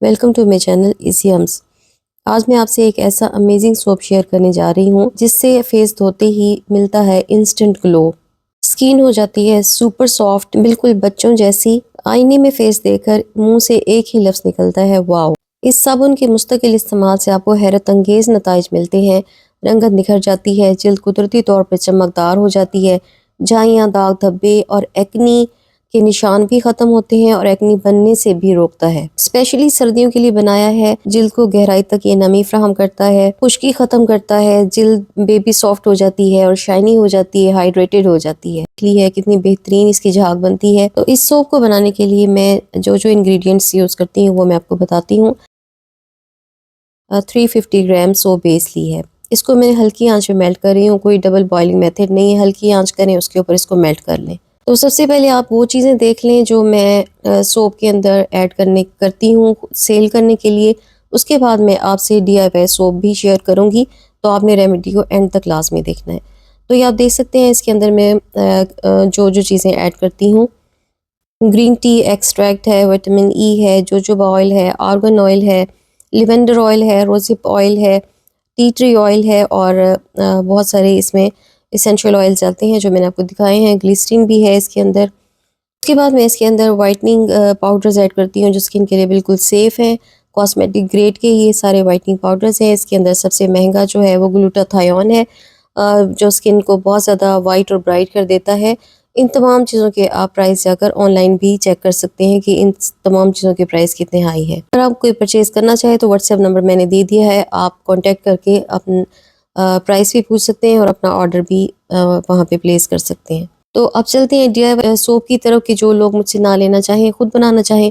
Welcome to my channel easy हम्स। आज मैं आपसे एक ऐसा अमेजिंग सोप शेयर करने जा रही हूँ जिससे फेस धोते ही मिलता है इंस्टेंट ग्लो। स्किन हो जाती है सुपर सॉफ्ट, बिल्कुल बच्चों जैसी। आईने में फेस देखकर मुंह से एक ही लफ्ज निकलता है, वाओ। इस साबुन के मुस्तकिल इस्तेमाल से आपको हैरत अंगेज नताइज मिलते हैं। रंगत निखर जाती है, जल्द कुदरती तौर पर चमकदार हो जाती है। झाइयाँ, दाग धब्बे और एक्नी के निशान भी खत्म होते हैं और एक्नी बनने से भी रोकता है। स्पेशली सर्दियों के लिए बनाया है। जिल्द को गहराई तक ये नमी फ्राहम करता है, खुश्की खत्म करता है, जिल्द बेबी सॉफ्ट हो जाती है और शाइनी हो जाती है, हाइड्रेटेड हो जाती है। है कितनी बेहतरीन इसकी झाग बनती है। तो इस सोप को बनाने के लिए मैं जो जो इंग्रेडिएंट्स यूज करती हूँ वो मैं आपको बताती हूँ। 350 ग्राम सोप बेस ली है। इसको मैं हल्की आंच पे मेल्ट कर रही हूँ। कोई डबल बॉइलिंग मेथड नहीं है, हल्की आंच करें, उसके ऊपर इसको मेल्ट कर लें। तो सबसे पहले आप वो चीज़ें देख लें जो मैं सोप के अंदर ऐड करती हूँ सेल करने के लिए। उसके बाद मैं आपसे DIY सोप भी शेयर करूँगी, तो आपने रेमेडी को एंड तक लाजमी देखना है। तो ये आप देख सकते हैं इसके अंदर मैं जो जो चीज़ें ऐड करती हूँ। ग्रीन टी एक्सट्रैक्ट है, विटामिन ई है, जोजोबा ऑयल है, आर्गन ऑयल है, लिवेंडर ऑयल है, रोजिप ऑयल है, टी ट्री ऑयल है और बहुत सारे इसमें इसेंशियल ऑयल्स आते हैं जो मैंने आपको दिखाए हैं। ग्लिसरीन भी है इसके अंदर। उसके बाद मैं इसके अंदर वाइटनिंग पाउडर्स ऐड करती हूँ जो स्किन के लिए बिल्कुल सेफ़ है। कॉस्मेटिक ग्रेड के ये सारे वाइटनिंग पाउडर्स हैं। इसके अंदर सबसे महंगा जो है वो ग्लूटाथायोन है, जो स्किन को बहुत ज़्यादा वाइट और ब्राइट कर देता है। इन तमाम चीज़ों के आप प्राइस जाकर ऑनलाइन भी चेक कर सकते हैं कि इन तमाम चीज़ों के प्राइस कितने हाई है। अगर आप कोई परचेज़ करना चाहें तो व्हाट्सएप नंबर मैंने दे दिया है, आप कॉन्टैक्ट करके अपन प्राइस भी पूछ सकते हैं और अपना ऑर्डर भी वहाँ पे प्लेस कर सकते हैं। तो अब चलते हैं DIY सोप की तरफ कि जो लोग मुझसे ना लेना चाहें, खुद बनाना चाहें।